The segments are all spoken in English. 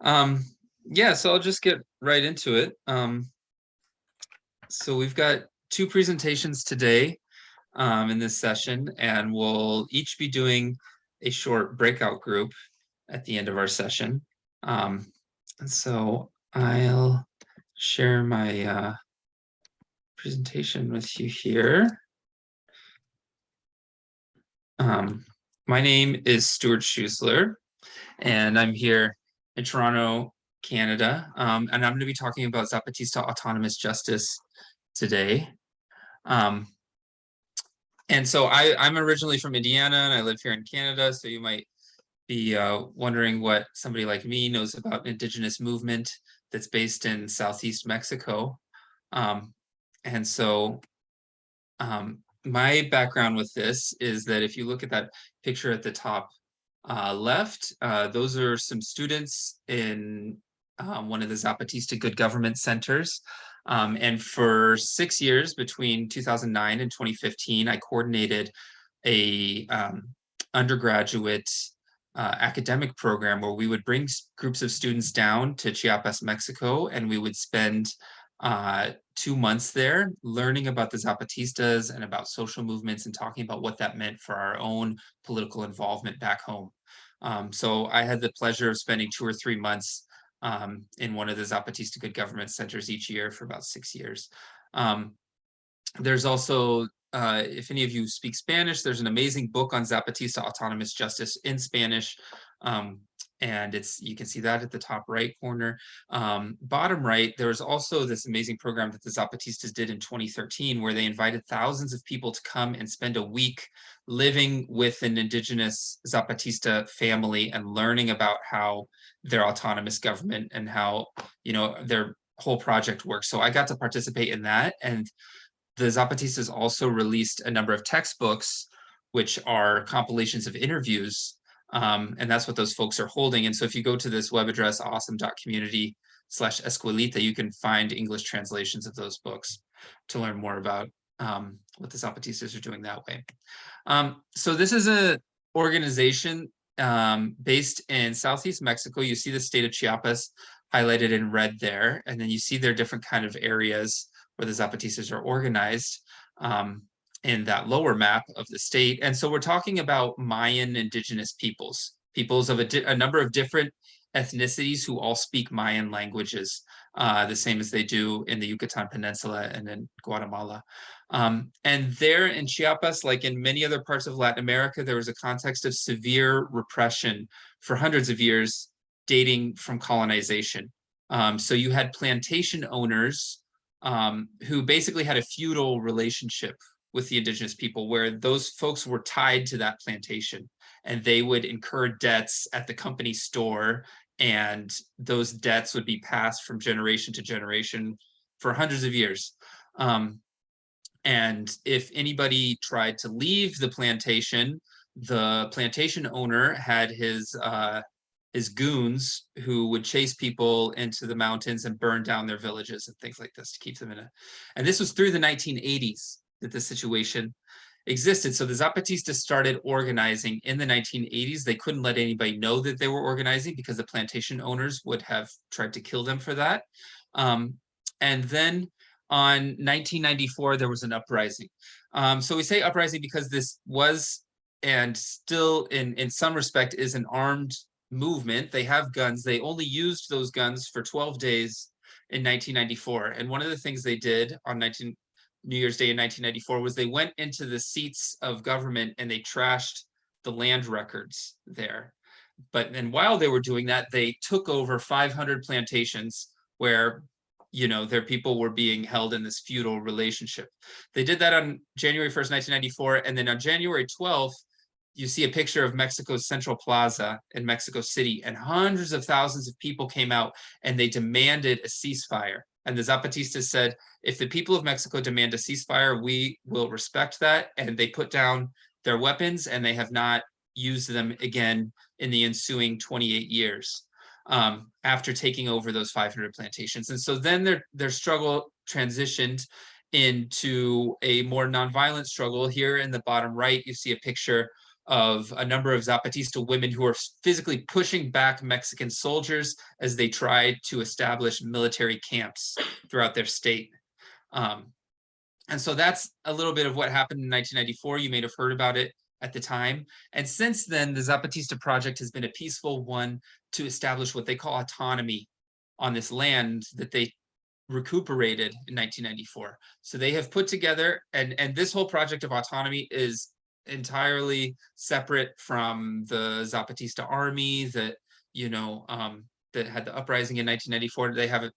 Um, yeah, so I'll just get right into it. So we've got two presentations today in this session, and we'll each be doing a short breakout group at the end of our session. And so I'll share my presentation with you here. My name is Stuart Schussler, and I'm here in Toronto, Canada, and I'm going to be talking about Zapatista autonomous justice today. And so I'm originally from Indiana, and I live here in Canada, so you might be wondering what somebody like me knows about an indigenous movement that's based in Southeast Mexico. And so my background with this is that if you look at that picture at the top left, those are some students in one of the Zapatista Good Government Centers. And for 6 years, between 2009 and 2015, I coordinated a undergraduate academic program where we would bring groups of students down to Chiapas, Mexico, and we would spend 2 months there learning about the Zapatistas and about social movements and talking about what that meant for our own political involvement back home. So I had the pleasure of spending 2 or 3 months in one of the Zapatista Good Government Centers each year for about 6 years. There's also, if any of you speak Spanish, there's an amazing book on Zapatista autonomous justice in Spanish. And you can see that at the top right corner. Bottom right, there's also this amazing program that the Zapatistas did in 2013, where they invited thousands of people to come and spend a week living with an indigenous Zapatista family and learning about how their autonomous government and how, their whole project works. So I got to participate in that. And the Zapatistas also released a number of textbooks, which are compilations of interviews. And that's what those folks are holding. And so if you go to this web address, awesome.community/escuelita, you can find English translations of those books to learn more about what the Zapatistas are doing that way. So this is an organization based in Southeast Mexico. You see the state of Chiapas highlighted in red there, and then you see their different kind of areas where the Zapatistas are organized in that lower map of the state. And so we're talking about Mayan indigenous peoples of a number of different ethnicities who all speak Mayan languages, the same as they do in the Yucatan Peninsula and in Guatemala. And there in Chiapas, like in many other parts of Latin America, there was a context of severe repression for hundreds of years dating from colonization. So you had plantation owners who basically had a feudal relationship with the indigenous people, where those folks were tied to that plantation and they would incur debts at the company store, and those debts would be passed from generation to generation for hundreds of years. And if anybody tried to leave the plantation owner had his goons who would chase people into the mountains and burn down their villages and things like this to keep them in and this was through the 1980s that this situation existed. So the Zapatistas started organizing in the 1980s. They couldn't let anybody know that they were organizing because the plantation owners would have tried to kill them for that. And then on 1994, there was an uprising. So we say uprising because this was, and still in some respect, is an armed movement. They have guns. They only used those guns for 12 days in 1994. And one of the things they did on New Year's Day in 1994 was they went into the seats of government and they trashed the land records there. But then while they were doing that, they took over 500 plantations where their people were being held in this feudal relationship. They did that on January 1st, 1994. And then on January 12th, you see a picture of Mexico's Central Plaza in Mexico City, and hundreds of thousands of people came out and they demanded a ceasefire. And the Zapatistas said, if the people of Mexico demand a ceasefire, we will respect that. And they put down their weapons and they have not used them again in the ensuing 28 years after taking over those 500 plantations. And so then their struggle transitioned into a more nonviolent struggle. Here in the bottom right, you see a picture of a number of Zapatista women who are physically pushing back Mexican soldiers as they tried to establish military camps throughout their state. And so that's a little bit of what happened in 1994. You may have heard about it at the time. And since then, the Zapatista project has been a peaceful one to establish what they call autonomy on this land that they recuperated in 1994. So they have put together, and this whole project of autonomy is entirely separate from the Zapatista army that, that had the uprising in 1994. They have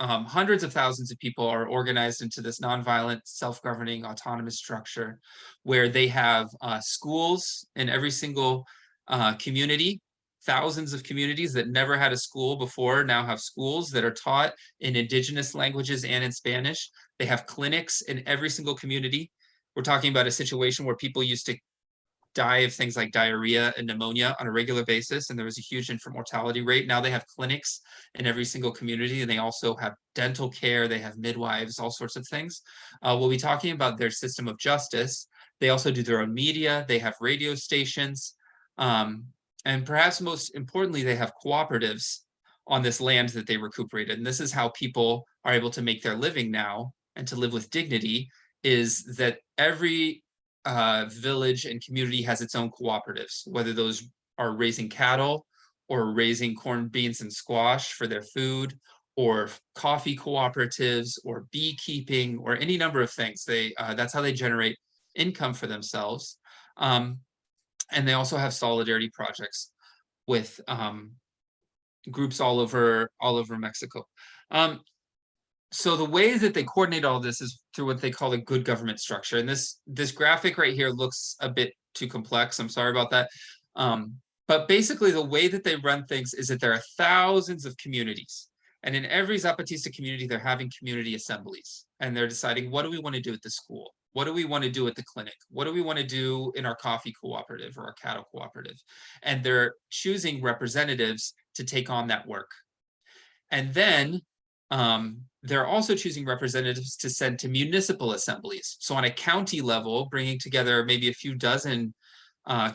hundreds of thousands of people are organized into this nonviolent, self-governing, autonomous structure where they have schools in every single community. Thousands of communities that never had a school before now have schools that are taught in indigenous languages and in Spanish. They have clinics in every single community. We're talking about a situation where people used to die of things like diarrhea and pneumonia on a regular basis, and there was a huge infant mortality rate. Now they have clinics in every single community, and they also have dental care, they have midwives, all sorts of things. We'll be talking about their system of justice. They also do their own media, they have radio stations, and perhaps most importantly, they have cooperatives on this land that they recuperated. And this is how people are able to make their living now and to live with dignity, is that every village and community has its own cooperatives, whether those are raising cattle or raising corn, beans, and squash for their food, or coffee cooperatives, or beekeeping, or any number of things. That's how they generate income for themselves. And they also have solidarity projects with groups all over Mexico. So the way that they coordinate all this is through what they call a good government structure. And this graphic right here looks a bit too complex. I'm sorry about that. But basically the way that they run things is that there are thousands of communities. And in every Zapatista community, they're having community assemblies. And they're deciding, what do we want to do at the school? What do we want to do at the clinic? What do we want to do in our coffee cooperative or our cattle cooperative? And they're choosing representatives to take on that work. And then they're also choosing representatives to send to municipal assemblies. So on a county level, bringing together maybe a few dozen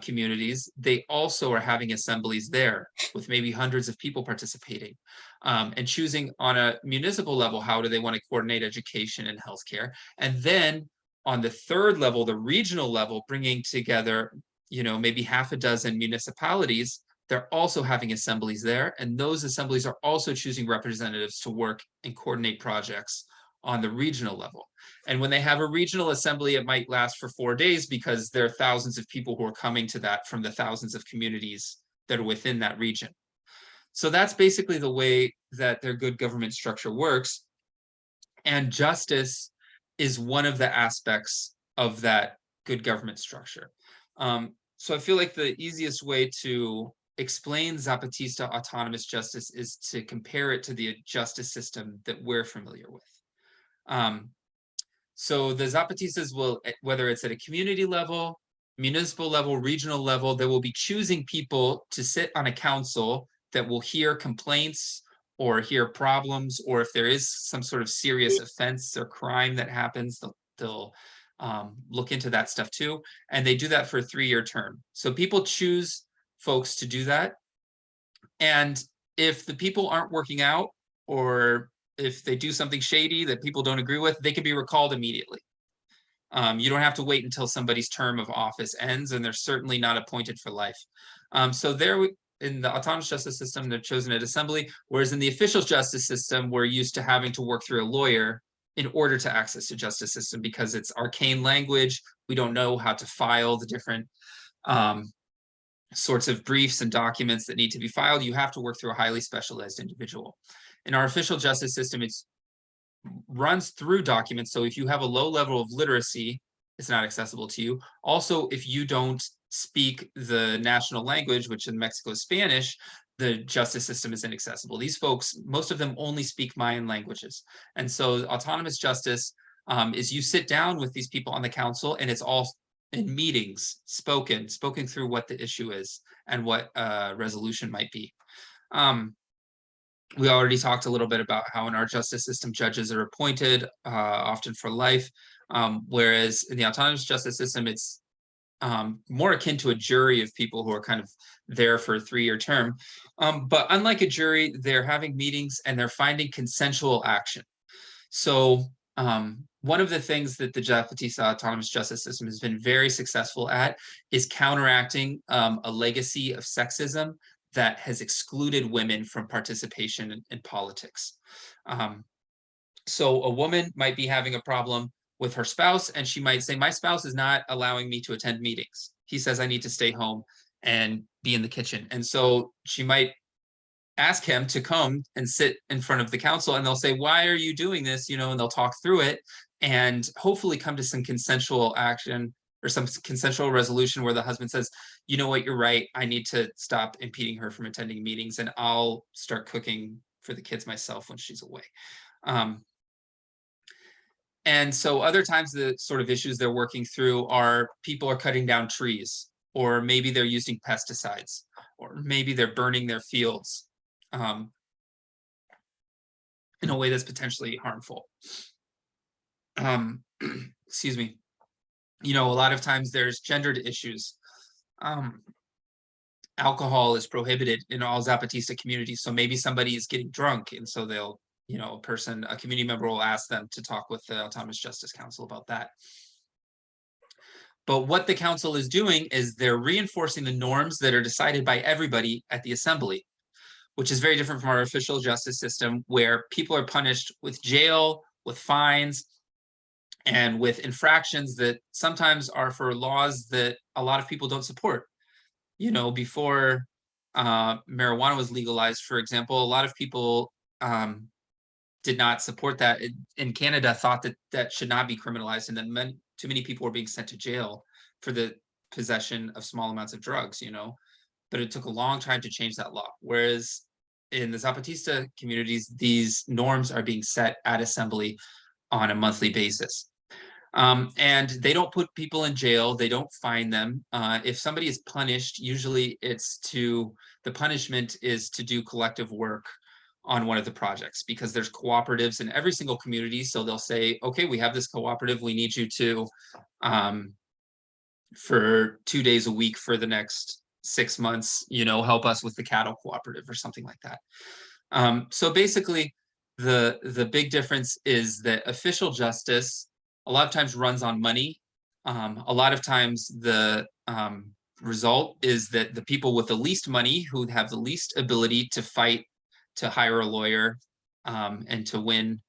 communities, they also are having assemblies there with maybe hundreds of people participating, and choosing on a municipal level, how do they want to coordinate education and healthcare? And then on the third level, the regional level, bringing together, maybe half a dozen municipalities. They're also having assemblies there, and those assemblies are also choosing representatives to work and coordinate projects on the regional level. And when they have a regional assembly, it might last for 4 days because there are thousands of people who are coming to that from the thousands of communities that are within that region. So that's basically the way that their good government structure works. And justice is one of the aspects of that good government structure. So I feel like the easiest way to explain Zapatista autonomous justice is to compare it to the justice system that we're familiar with. So the Zapatistas will, whether it's at a community level, municipal level, regional level, they will be choosing people to sit on a council that will hear complaints or hear problems, or if there is some sort of serious offense or crime that happens, they'll look into that stuff too. And they do that for a 3-year term. So people choose folks to do that. And if the people aren't working out, or if they do something shady that people don't agree with, they can be recalled immediately. You don't have to wait until somebody's term of office ends, and they're certainly not appointed for life. So there, in the autonomous justice system, they're chosen at assembly, whereas in the official justice system, we're used to having to work through a lawyer in order to access the justice system because it's arcane language. We don't know how to file the different sorts of briefs and documents that need to be filed. You have to work through a highly specialized individual. In our official justice system, it runs through documents. So if you have a low level of literacy, it's not accessible to you. Also, if you don't speak the national language, which in Mexico is Spanish, the justice system is inaccessible. These folks, most of them only speak Mayan languages. And so autonomous justice is you sit down with these people on the council, and it's all in meetings, spoken through what the issue is and what resolution might be. We already talked a little bit about how in our justice system, judges are appointed often for life, whereas in the autonomous justice system, it's more akin to a jury of people who are kind of there for a 3-year term. But unlike a jury, they're having meetings and they're finding consensual action. So one of the things that the Zapatista autonomous justice system has been very successful at is counteracting a legacy of sexism that has excluded women from participation in politics. So a woman might be having a problem with her spouse, and she might say, my spouse is not allowing me to attend meetings. He says I need to stay home and be in the kitchen. And so she might ask him to come and sit in front of the council, and they'll say, why are you doing this? You know, and they'll talk through it and hopefully come to some consensual action or some consensual resolution where the husband says, you know what, you're right. I need to stop impeding her from attending meetings, and I'll start cooking for the kids myself when she's away. And so other times the sort of issues they're working through are people are cutting down trees, or maybe they're using pesticides, or maybe they're burning their fields in a way that's potentially harmful. Excuse me. You know, a lot of times there's gendered issues. Alcohol is prohibited in all Zapatista communities. So maybe somebody is getting drunk, and so they'll, you know, a community member will ask them to talk with the Autonomous Justice Council about that. But what the council is doing is they're reinforcing the norms that are decided by everybody at the assembly, which is very different from our official justice system, where people are punished with jail, with fines, and with infractions that sometimes are for laws that a lot of people don't support. You know, before marijuana was legalized, for example, a lot of people did not support that. In Canada, thought that that should not be criminalized, and that too many people were being sent to jail for the possession of small amounts of drugs, you know. But it took a long time to change that law. Whereas in the Zapatista communities, these norms are being set at assembly on a monthly basis. And they don't put people in jail. They don't fine them. If somebody is punished, usually the punishment is to do collective work on one of the projects, because there's cooperatives in every single community. So they'll say, okay, we have this cooperative. We need you to, for 2 days a week for the next 6 months, you know, help us with the cattle cooperative or something like that. So basically, the big difference is that official justice a lot of times runs on money. A lot of times the result is that the people with the least money, who have the least ability to fight, to hire a lawyer, and to win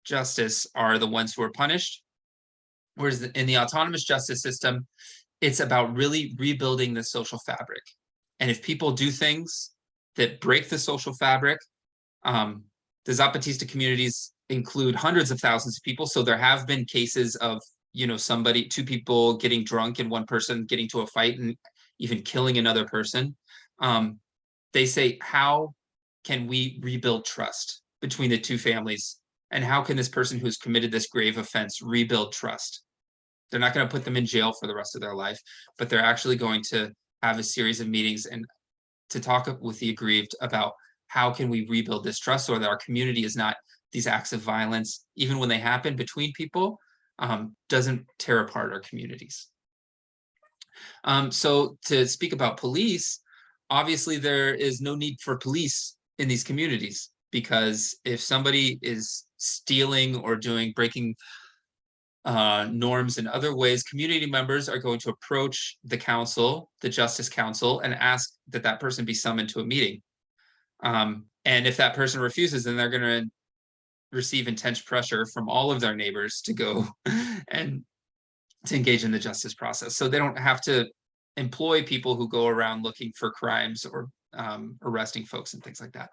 justice, are the ones who are punished. Whereas in the autonomous justice system, it's about really rebuilding the social fabric. And if people do things that break the social fabric, the Zapatista communities include hundreds of thousands of people. So there have been cases of, you know, two people getting drunk and one person getting to a fight and even killing another person. They say, how can we rebuild trust between the two families? And how can this person who's committed this grave offense rebuild trust? They're not going to put them in jail for the rest of their life, but they're actually going to have a series of meetings and to talk with the aggrieved about how can we rebuild this trust so that our community is not these acts of violence, even when they happen between people, doesn't tear apart our communities. So to speak about police, obviously there is no need for police in these communities, because if somebody is stealing or breaking norms in other ways, community members are going to approach the council, the Justice Council, and ask that that person be summoned to a meeting. And if that person refuses, then they're going to receive intense pressure from all of their neighbors to go and to engage in the justice process. So they don't have to employ people who go around looking for crimes or arresting folks and things like that.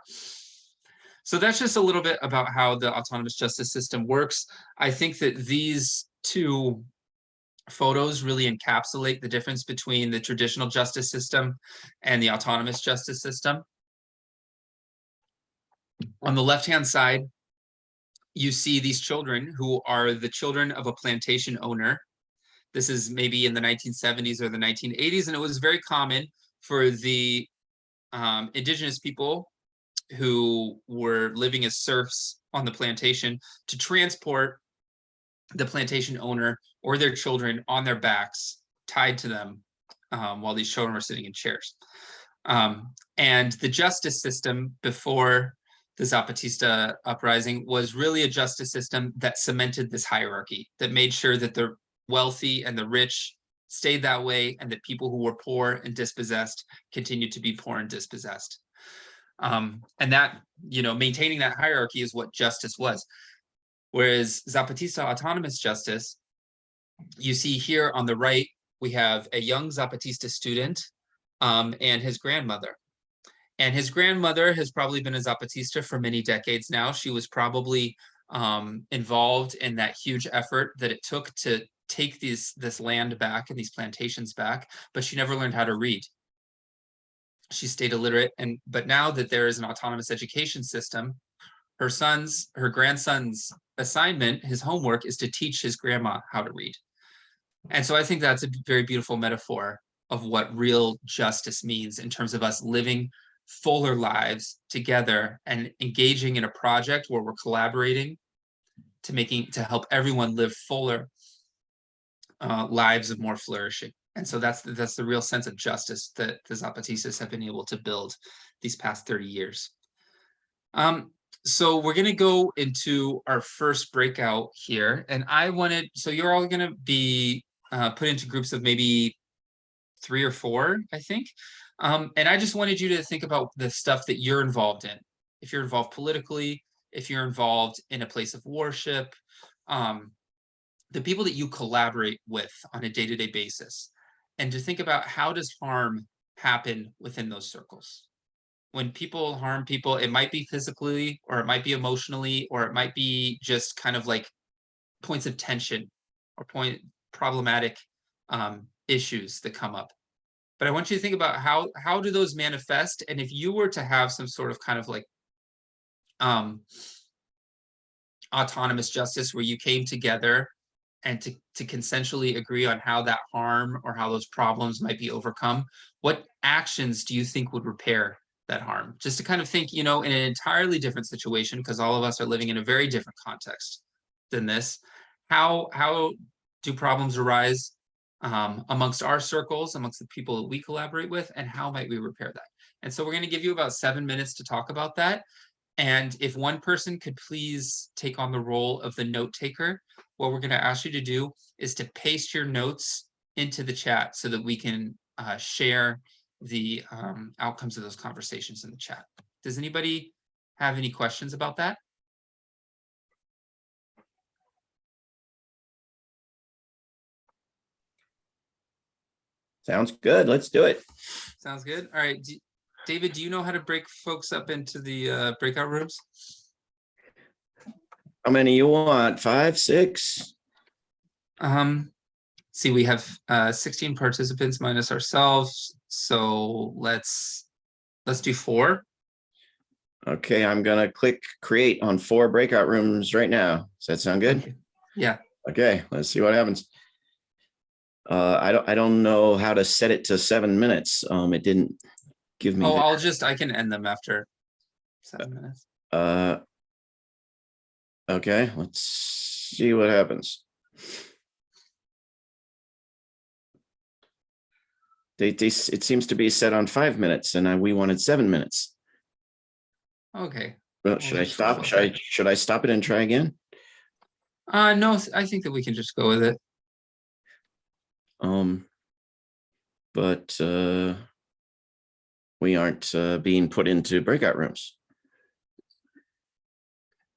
So that's just a little bit about how the autonomous justice system works. I think that these two photos really encapsulate the difference between the traditional justice system and the autonomous justice system. On the left-hand side, you see these children who are the children of a plantation owner. This is maybe in the 1970s or the 1980s, and it was very common for the indigenous people who were living as serfs on the plantation to transport the plantation owner or their children on their backs tied to them while these children were sitting in chairs. And the justice system before the Zapatista uprising was really a justice system that cemented this hierarchy, that made sure that the wealthy and the rich stayed that way, and that people who were poor and dispossessed continued to be poor and dispossessed. And that, maintaining that hierarchy is what justice was. Whereas Zapatista autonomous justice, you see here on the right, we have a young Zapatista student and his grandmother. And his grandmother has probably been a Zapatista for many decades now. She was probably involved in that huge effort that it took to take this land back and these plantations back, but she never learned how to read. She stayed illiterate, but now that there is an autonomous education system, her grandson's assignment, his homework, is to teach his grandma how to read. And so I think that's a very beautiful metaphor of what real justice means in terms of us living fuller lives together and engaging in a project where we're collaborating to help everyone live fuller lives of more flourishing. And so that's the real sense of justice that the Zapatistas have been able to build these past 30 years. So we're going to go into our first breakout here. And so you're all going to be put into groups of maybe 3 or 4, I think. And I just wanted you to think about the stuff that you're involved in. If you're involved politically, if you're involved in a place of worship, the people that you collaborate with on a day-to-day basis, and to think about how does harm happen within those circles. When people harm people, it might be physically, or it might be emotionally, or it might be just kind of like points of tension or problematic issues that come up. But I want you to think about how do those manifest, and if you were to have some sort of kind of like autonomous justice where you came together and to consensually agree on how that harm or how those problems might be overcome, what actions do you think would repair that harm? Just to kind of think, in an entirely different situation, because all of us are living in a very different context than this, how do problems arise amongst our circles, amongst the people that we collaborate with, and how might we repair that? And so we're going to give you about 7 minutes to talk about that. And if one person could please take on the role of the note taker, what we're going to ask you to do is to paste your notes into the chat so that we can share the outcomes of those conversations in the chat. Does anybody have any questions about that? Sounds good. Let's do it. Sounds good. All right. David, do you know how to break folks up into the breakout rooms? How many you want? 5, 6? See, we have 16 participants minus ourselves. So let's do 4. Okay, I'm gonna click create on 4 breakout rooms right now. Does that sound good? Okay. Yeah. Okay, let's see what happens. I don't know how to set it to 7 minutes. It didn't give me. Oh, I can end them after 7 minutes. Okay, let's see what happens. It seems to be set on 5 minutes, and we wanted 7 minutes. Okay. Well, should I stop? Should I stop it and try again? No, I think that we can just go with it. But we aren't being put into breakout rooms.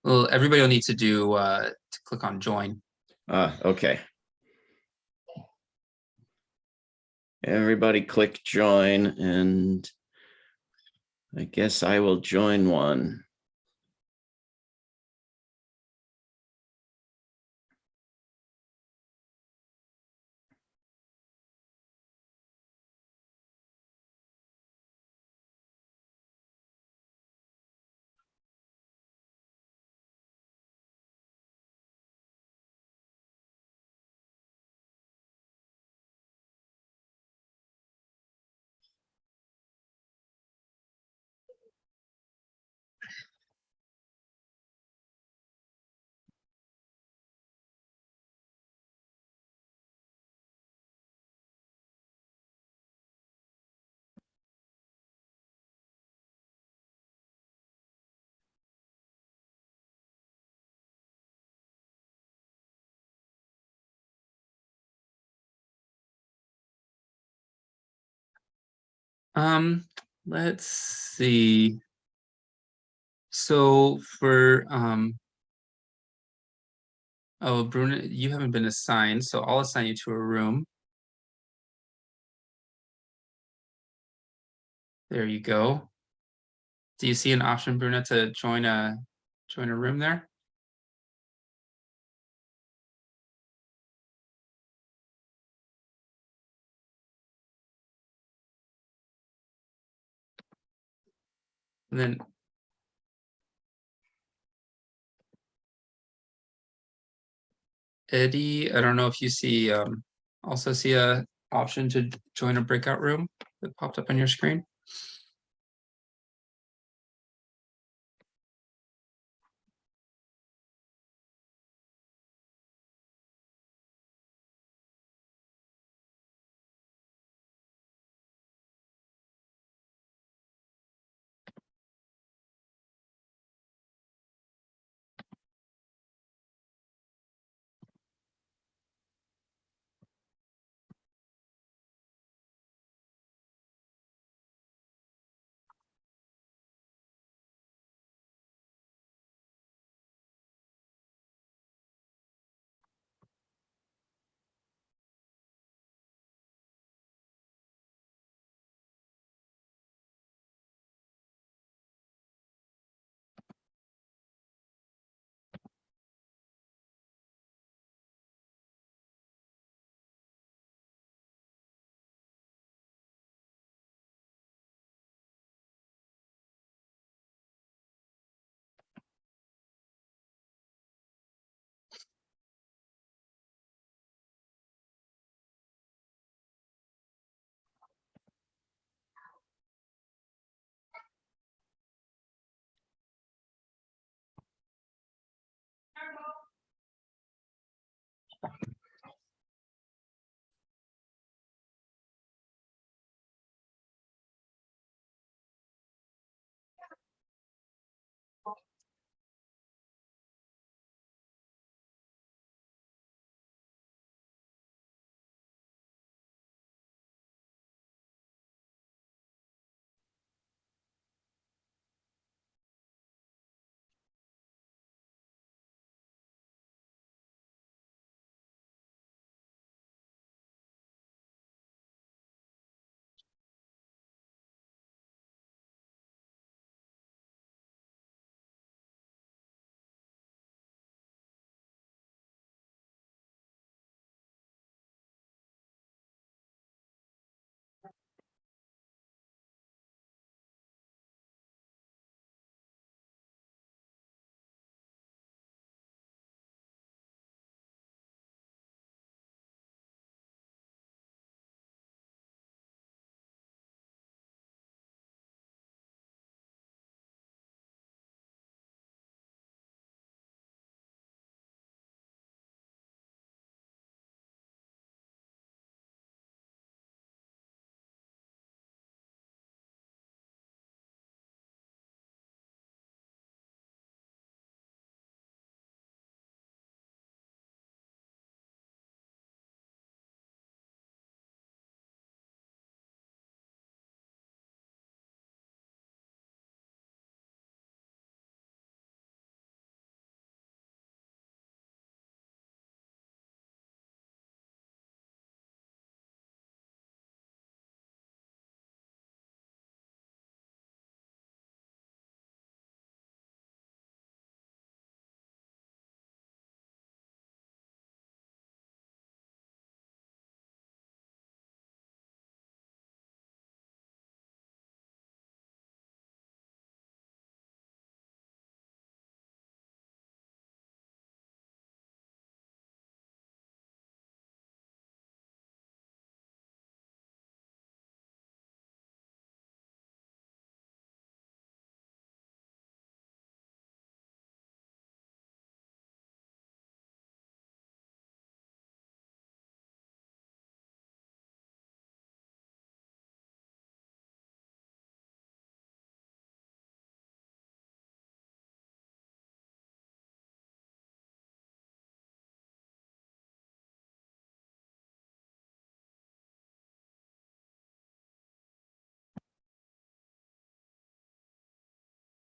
Well, everybody will need to do to click on join. Okay. Everybody click join, and I guess I will join one. Um, let's see. So for oh, Bruna, you haven't been assigned, so I'll assign you to a room. There you go. Do you see an option, Bruna, to join a room there? And then Eddie, I don't know if you see also see a option to join a breakout room that popped up on your screen.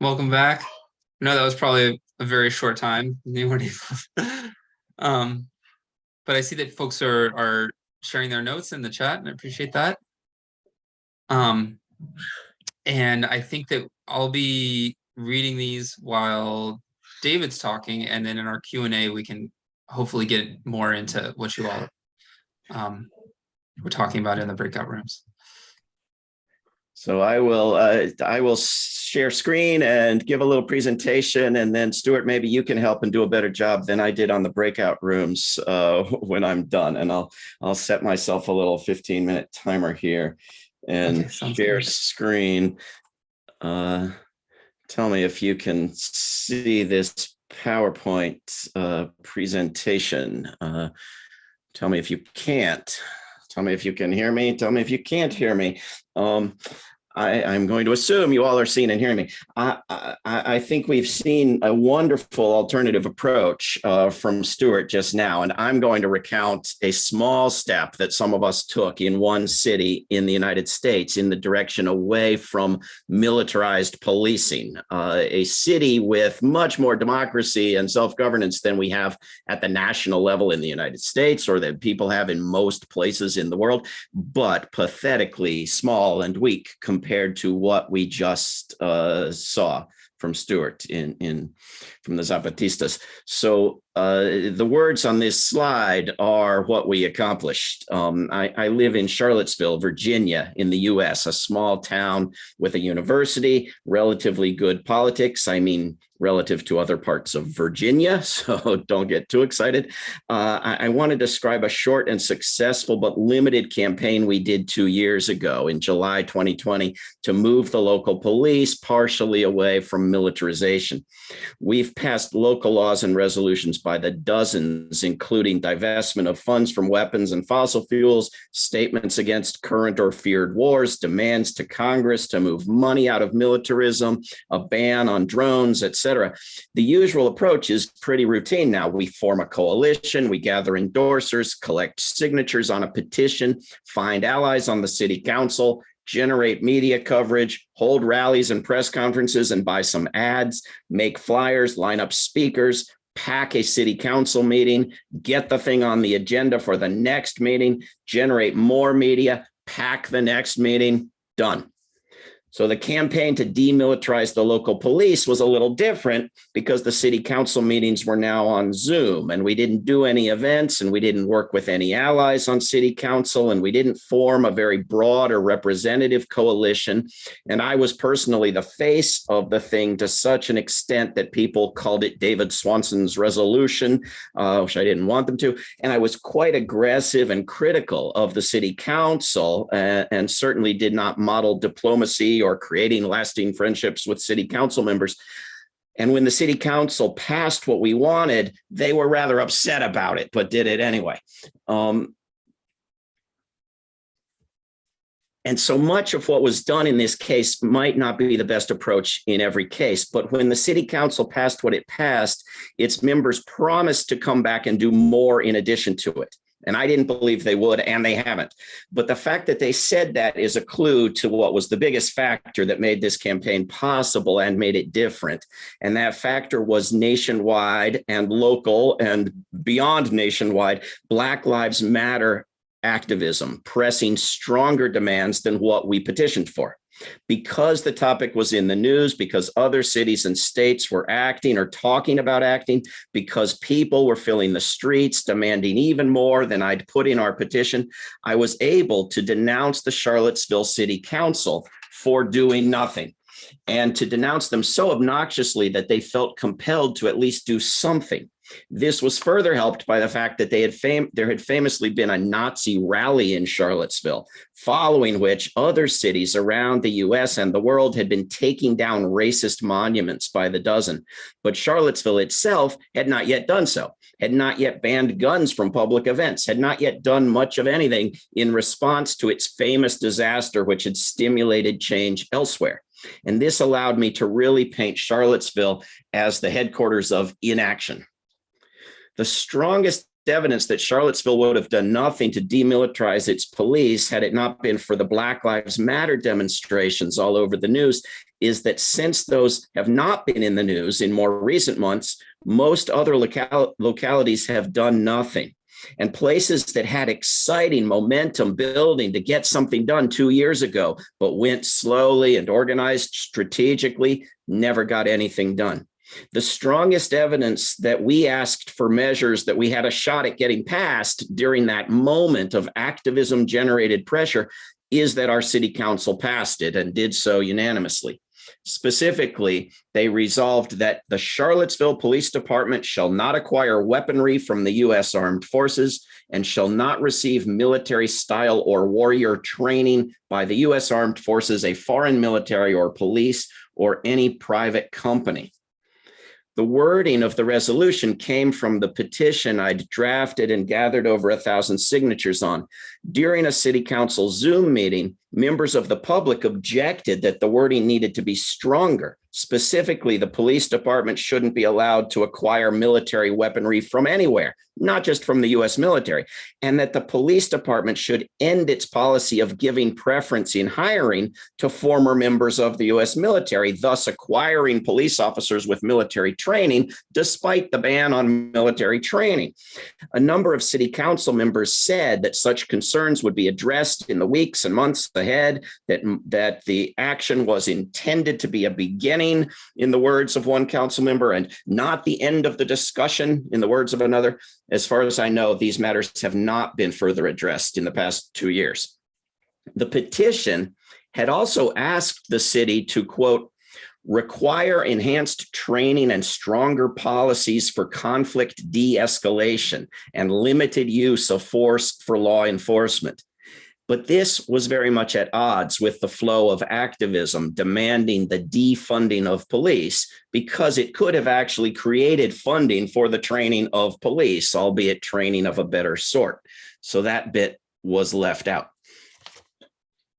welcome back. No, that was probably a very short time. You weren't able. um, but I see that folks are sharing their notes in the chat, and I appreciate that. And I think that I'll be reading these while David's talking, and then in our Q&A, we can hopefully get more into what you all were talking about in the breakout rooms. So I will share screen and give a little presentation, and then Stuart, maybe you can help and do a better job than I did on the breakout rooms when I'm done. And I'll set myself a little 15-minute timer here and share screen. Tell me if you can see this PowerPoint presentation. Tell me if you can't. Tell me if you can hear me. Tell me if you can't hear me. I'm going to assume you all are seeing and hearing me. I think we've seen a wonderful alternative approach from Stuart just now, and I'm going to recount a small step that some of us took in one city in the United States in the direction away from militarized policing, a city with much more democracy and self-governance than we have at the national level in the United States, or that people have in most places in the world, but pathetically small and weak compared to what we just saw from Stuart from the Zapatistas. So the words on this slide are what we accomplished. I live in Charlottesville, Virginia, in the US, a small town with a university, relatively good politics. I mean, relative to other parts of Virginia, so don't get too excited. I want to describe a short and successful but limited campaign we did 2 years ago in July 2020 to move the local police partially away from militarization. We've passed local laws and resolutions by the dozens, including divestment of funds from weapons and fossil fuels, statements against current or feared wars, demands to Congress to move money out of militarism, a ban on drones, etc. The usual approach is pretty routine now. We form a coalition, we gather endorsers, collect signatures on a petition, find allies on the city council, generate media coverage, hold rallies and press conferences and buy some ads, make flyers, line up speakers, pack a city council meeting, get the thing on the agenda for the next meeting, generate more media, pack the next meeting, done. So the campaign to demilitarize the local police was a little different because the city council meetings were now on Zoom, and we didn't do any events, and we didn't work with any allies on city council, and we didn't form a very broad or representative coalition. And I was personally the face of the thing to such an extent that people called it David Swanson's resolution, which I didn't want them to. And I was quite aggressive and critical of the city council, and certainly did not model diplomacy or creating lasting friendships with city council members. And when the city council passed what we wanted, they were rather upset about it, but did it anyway. And so much of what was done in this case might not be the best approach in every case, but when the city council passed what it passed, its members promised to come back and do more in addition to it. And I didn't believe they would, and they haven't. But the fact that they said that is a clue to what was the biggest factor that made this campaign possible and made it different. And that factor was nationwide and local and beyond nationwide Black Lives Matter activism, pressing stronger demands than what we petitioned for. Because the topic was in the news, because other cities and states were acting or talking about acting, because people were filling the streets demanding even more than I'd put in our petition, I was able to denounce the Charlottesville City Council for doing nothing, and to denounce them so obnoxiously that they felt compelled to at least do something. This was further helped by the fact that there had famously been a Nazi rally in Charlottesville, following which other cities around the US and the world had been taking down racist monuments by the dozen. But Charlottesville itself had not yet done so, had not yet banned guns from public events, had not yet done much of anything in response to its famous disaster, which had stimulated change elsewhere. And this allowed me to really paint Charlottesville as the headquarters of inaction. The strongest evidence that Charlottesville would have done nothing to demilitarize its police had it not been for the Black Lives Matter demonstrations all over the news is that since those have not been in the news in more recent months, most other localities have done nothing. And places that had exciting momentum building to get something done 2 years ago, but went slowly and organized strategically, never got anything done. The strongest evidence that we asked for measures that we had a shot at getting passed during that moment of activism generated pressure is that our city council passed it and did so unanimously. Specifically, they resolved that the Charlottesville Police Department shall not acquire weaponry from the U.S. Armed Forces and shall not receive military style or warrior training by the U.S. Armed Forces, a foreign military or police, or any private company. The wording of the resolution came from the petition I'd drafted and gathered over 1,000 signatures on. During a city council Zoom meeting, members of the public objected that the wording needed to be stronger. Specifically, the police department shouldn't be allowed to acquire military weaponry from anywhere, not just from the U.S. military, and that the police department should end its policy of giving preference in hiring to former members of the U.S. military, thus acquiring police officers with military training, despite the ban on military training. A number of city council members said that such concerns would be addressed in the weeks and months ahead, that the action was intended to be a beginning, in the words of one council member, and not the end of the discussion, in the words of another. As far as I know, these matters have not been further addressed in the past 2 years. The petition had also asked the city to, quote, require enhanced training and stronger policies for conflict de-escalation and limited use of force for law enforcement. But this was very much at odds with the flow of activism demanding the defunding of police, because it could have actually created funding for the training of police, albeit training of a better sort. So that bit was left out.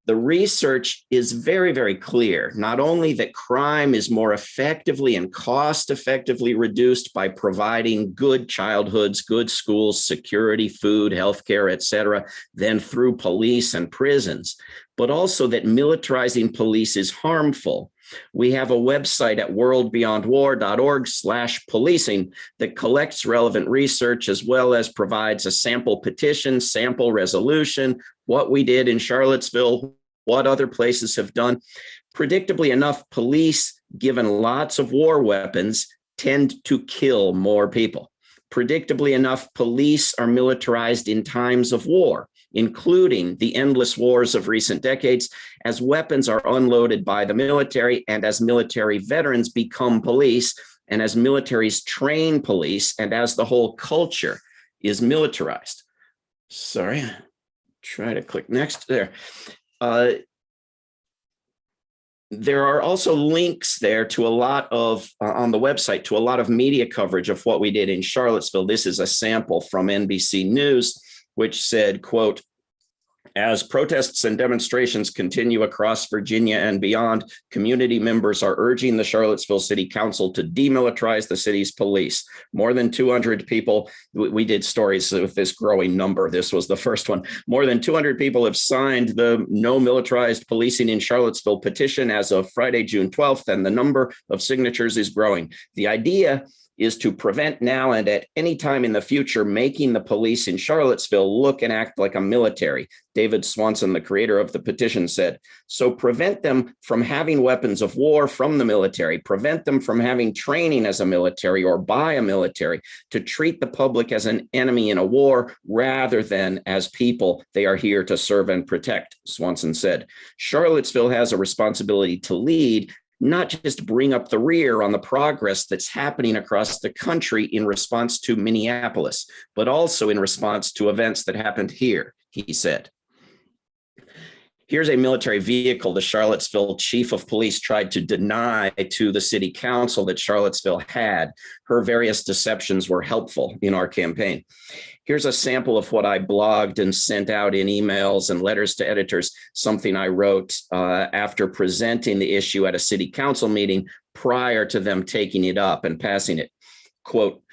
The research is very, very clear, not only that crime is more effectively and cost-effectively reduced by providing good childhoods, good schools, security, food, healthcare, et cetera, than through police and prisons, but also that militarizing police is harmful. We have a website at WorldBeyondWar.org/policing that collects relevant research, as well as provides a sample petition, sample resolution, what we did in Charlottesville, what other places have done. Predictably enough, police, given lots of war weapons, tend to kill more people. Predictably enough, police are militarized in times of war, including the endless wars of recent decades, as weapons are unloaded by the military and as military veterans become police, and as militaries train police, and as the whole culture is militarized. Sorry, try to click next there. There are also links there to a lot of, on the website, to a lot of media coverage of what we did in Charlottesville. This is a sample from NBC News, which said, quote, as protests and demonstrations continue across Virginia and beyond, community members are urging the Charlottesville City Council to demilitarize the city's police. More than 200 people, we did stories with this growing number. This was the first one. More than 200 people have signed the No Militarized Policing in Charlottesville petition as of Friday, June 12th, and the number of signatures is growing. The idea is to prevent now and at any time in the future making the police in Charlottesville look and act like a military. David Swanson, the creator of the petition, said, so prevent them from having weapons of war from the military, prevent them from having training as a military or by a military, to treat the public as an enemy in a war rather than as people they are here to serve and protect, Swanson said. Charlottesville has a responsibility to lead, not just bring up the rear on the progress that's happening across the country in response to Minneapolis, but also in response to events that happened here, he said. Here's a military vehicle the Charlottesville chief of police tried to deny to the city council that Charlottesville had. Her various deceptions were helpful in our campaign. Here's a sample of what I blogged and sent out in emails and letters to editors, something I wrote after presenting the issue at a city council meeting prior to them taking it up and passing it. Quote,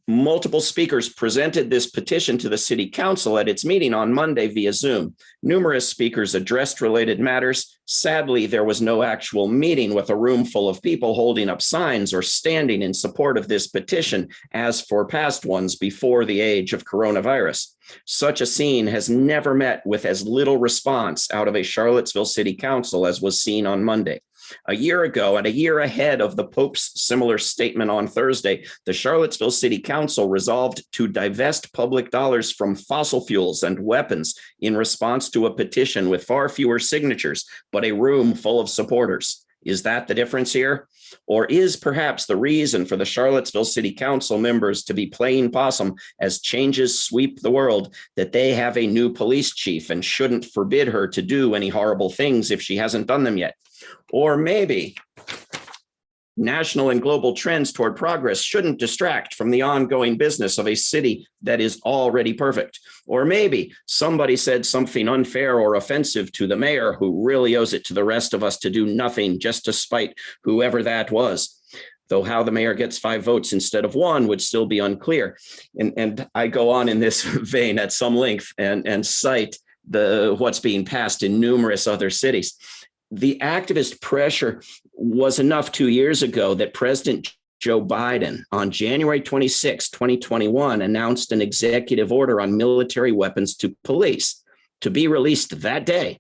Multiple speakers presented this petition to the city council at its meeting on Monday via Zoom. Numerous speakers addressed related matters. Sadly, there was no actual meeting with a room full of people holding up signs or standing in support of this petition, as for past ones before the age of coronavirus. Such a scene has never met with as little response out of a Charlottesville City Council as was seen on Monday. A year ago, and a year ahead of the Pope's similar statement on Thursday, the Charlottesville City Council resolved to divest public dollars from fossil fuels and weapons in response to a petition with far fewer signatures, but a room full of supporters. Is that the difference here? Or is perhaps the reason for the Charlottesville City Council members to be playing possum as changes sweep the world that they have a new police chief and shouldn't forbid her to do any horrible things if she hasn't done them yet? Or maybe national and global trends toward progress shouldn't distract from the ongoing business of a city that is already perfect. Or maybe somebody said something unfair or offensive to the mayor who really owes it to the rest of us to do nothing just to spite whoever that was. Though how the mayor gets 5 votes instead of 1 would still be unclear. And I go on in this vein at some length and cite what's being passed in numerous other cities. The activist pressure was enough 2 years ago that President Joe Biden on January 26, 2021, announced an executive order on military weapons to police to be released that day.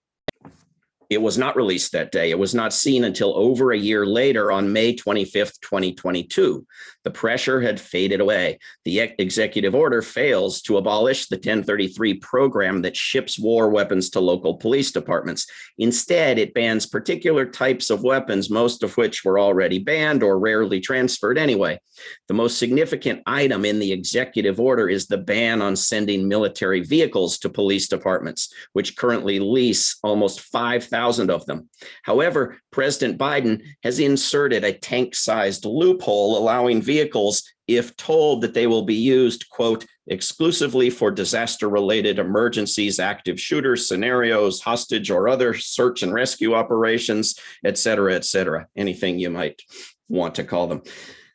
It was not released that day. It was not seen until over a year later on May 25th, 2022. The pressure had faded away. The executive order fails to abolish the 1033 program that ships war weapons to local police departments. Instead, it bans particular types of weapons, most of which were already banned or rarely transferred anyway. The most significant item in the executive order is the ban on sending military vehicles to police departments, which currently lease almost 5,000 of them. However, President Biden has inserted a tank-sized loophole allowing vehicles, if told that they will be used, quote, exclusively for disaster-related emergencies, active shooter scenarios, hostage or other search and rescue operations, et cetera, anything you might want to call them.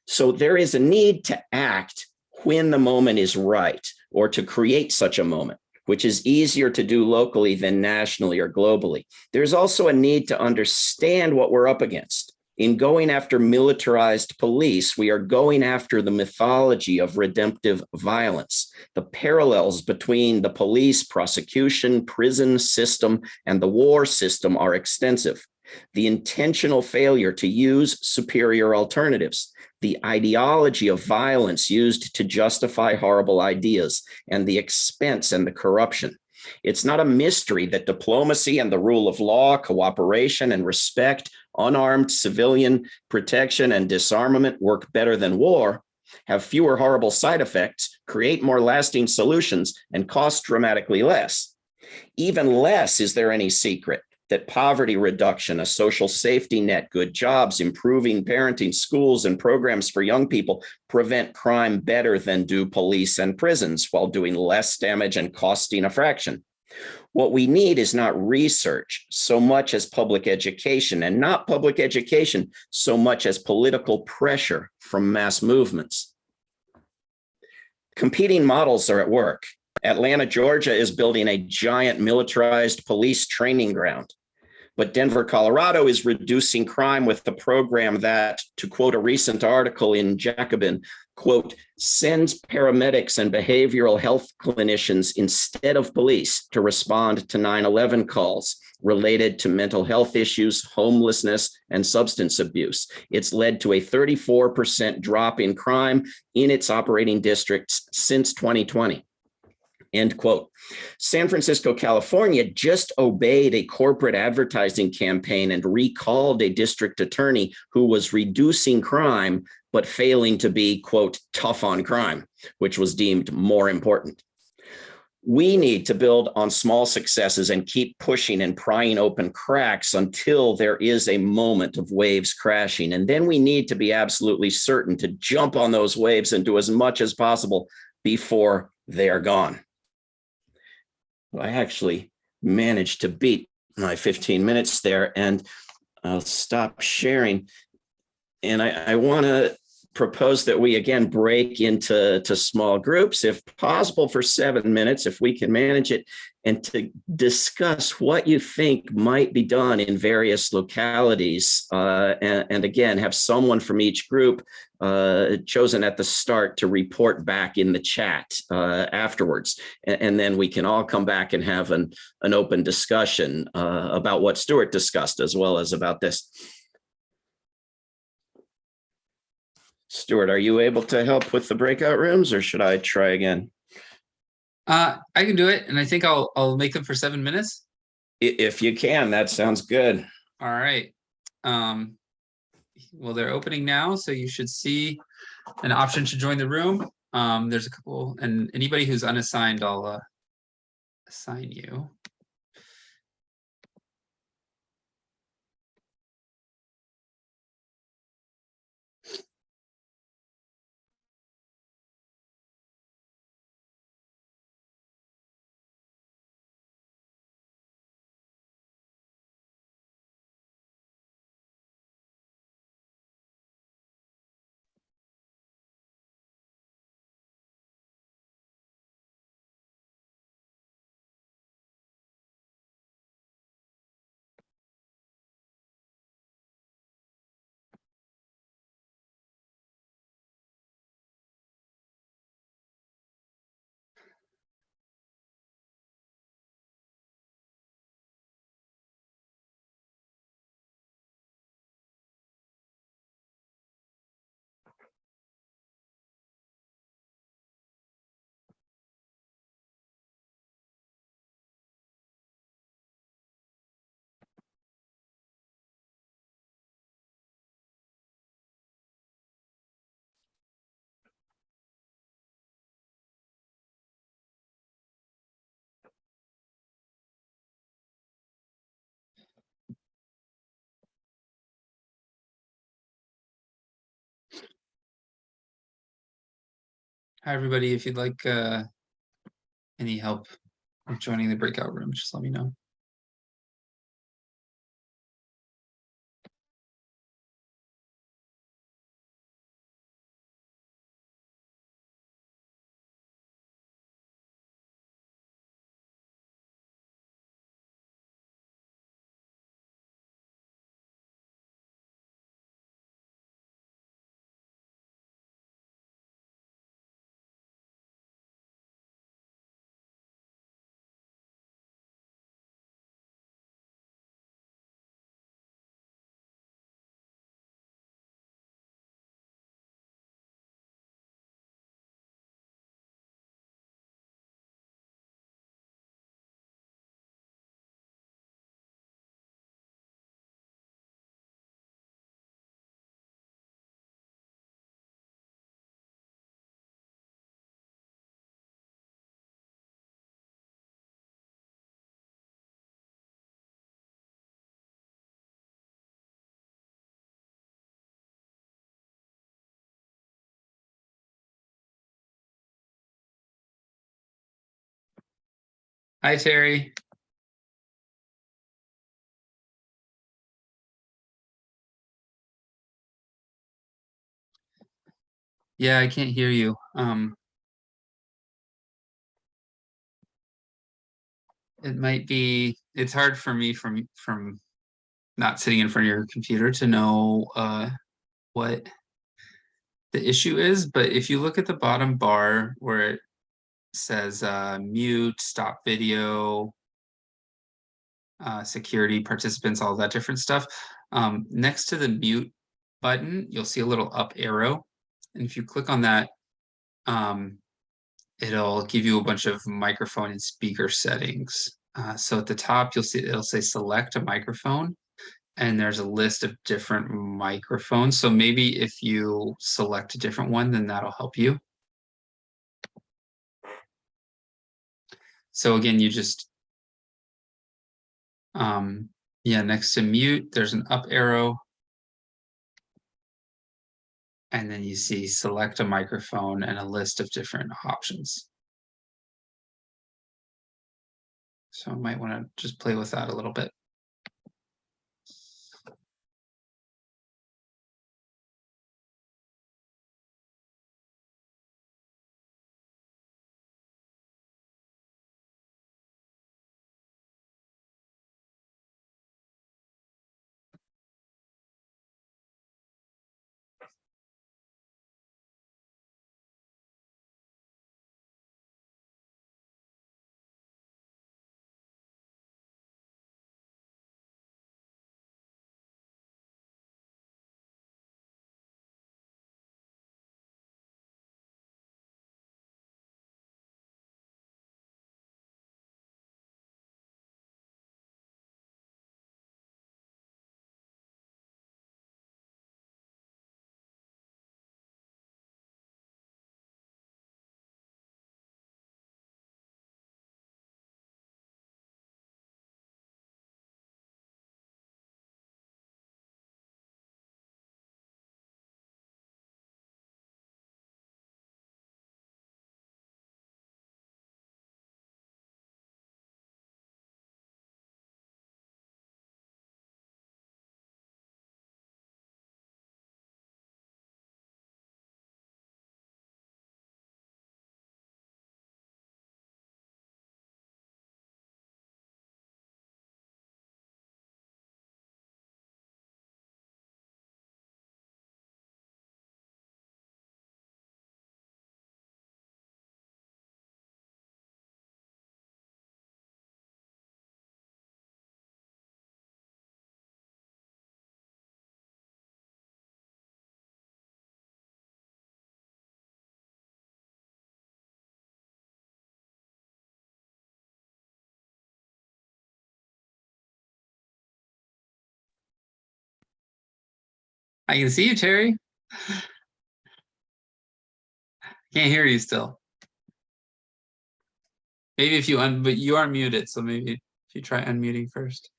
So there is a need to act when the moment is right, or to create such a moment, which is easier to do locally than nationally or globally. There's also a need to understand what we're up against. In going after militarized police, we are going after the mythology of redemptive violence. The parallels between the police, prosecution, prison system, and the war system are extensive. The intentional failure to use superior alternatives, the ideology of violence used to justify horrible ideas, and the expense and the corruption. It's not a mystery that diplomacy and the rule of law, cooperation and respect, unarmed civilian protection and disarmament work better than war, have fewer horrible side effects, create more lasting solutions, and cost dramatically less. Even less is there any secret that poverty reduction, a social safety net, good jobs, improving parenting, schools, and programs for young people prevent crime better than do police and prisons, while doing less damage and costing a fraction. What we need is not research so much as public education, and not public education so much as political pressure from mass movements. Competing models are at work. Atlanta, Georgia is building a giant militarized police training ground. But Denver, Colorado is reducing crime with the program that, to quote a recent article in Jacobin, quote, sends paramedics and behavioral health clinicians instead of police to respond to 9/11 calls related to mental health issues, homelessness, and substance abuse. It's led to a 34% drop in crime in its operating districts since 2020. End quote. San Francisco, California just obeyed a corporate advertising campaign and recalled a district attorney who was reducing crime, but failing to be, quote, tough on crime, which was deemed more important. We need to build on small successes and keep pushing and prying open cracks until there is a moment of waves crashing. And then we need to be absolutely certain to jump on those waves and do as much as possible before they are gone. I actually managed to beat my 15 minutes there, and I'll stop sharing. And I want to propose that we again break into small groups, if possible, for 7 minutes, if we can manage it, and to discuss what you think might be done in various localities. And again, have someone from each group chosen at the start to report back in the chat afterwards. And then we can all come back and have an open discussion about what Stuart discussed, as well as about this. Stuart, are you able to help with the breakout rooms, or should I try again? I can do it, and I think I'll make them for 7 minutes. If you can, that sounds good. All right. Well, they're opening now, so you should see an option to join the room. There's a couple, and anybody who's unassigned, I'll assign you. Hi, everybody. If you'd like any help with joining the breakout room, just let me know. Hi, Terry. Yeah, I can't hear you. It might be, it's hard for me from not sitting in front of your computer to know what the issue is, but if you look at the bottom bar where it says mute, stop video, security, participants, all that different stuff, next to the mute button, you'll see a little up arrow. And if you click on that, it'll give you a bunch of microphone and speaker settings. So at the top, you'll see it'll say select a microphone, and there's a list of different microphones. So maybe if you select a different one, then that'll help you. So again, you just, yeah, next to mute, there's an up arrow. And then you see select a microphone and a list of different options. So I might want to just play with that a little bit. I can see you, Terry. Can't hear you still. Maybe if you but you are muted, so maybe if you try unmuting first.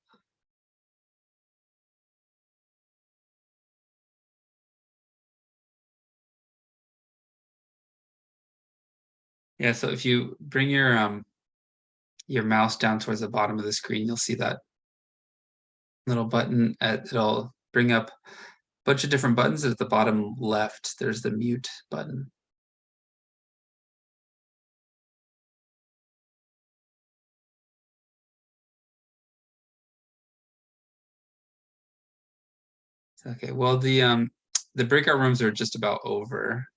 Yeah, so if you bring your mouse down towards the bottom of the screen, you'll see that little button. It'll bring up a bunch of different buttons. At the bottom left, there's the mute button. Okay, well, the breakout rooms are just about over.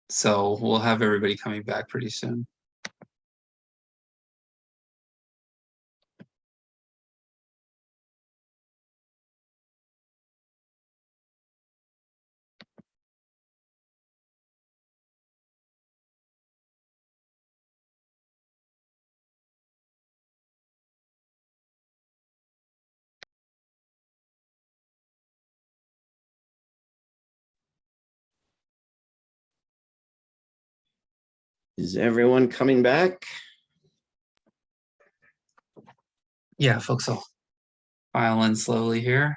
So we'll have everybody coming back pretty soon. Is everyone coming back? Yeah, folks will file in slowly here.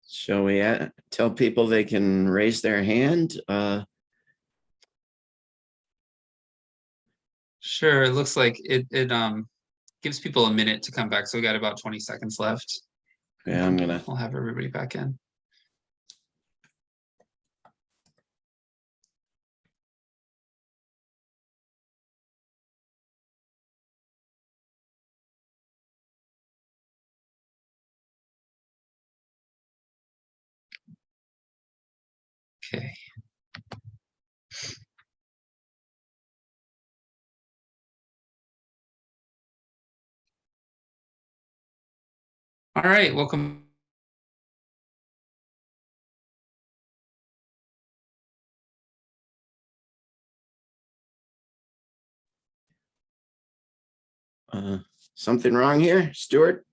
Shall we tell people they can raise their hand? Sure, it looks like it gives people a minute to come back, so we got about 20 seconds left. Yeah, I'll have everybody back in. Okay. All right, welcome. Something wrong here, Stuart?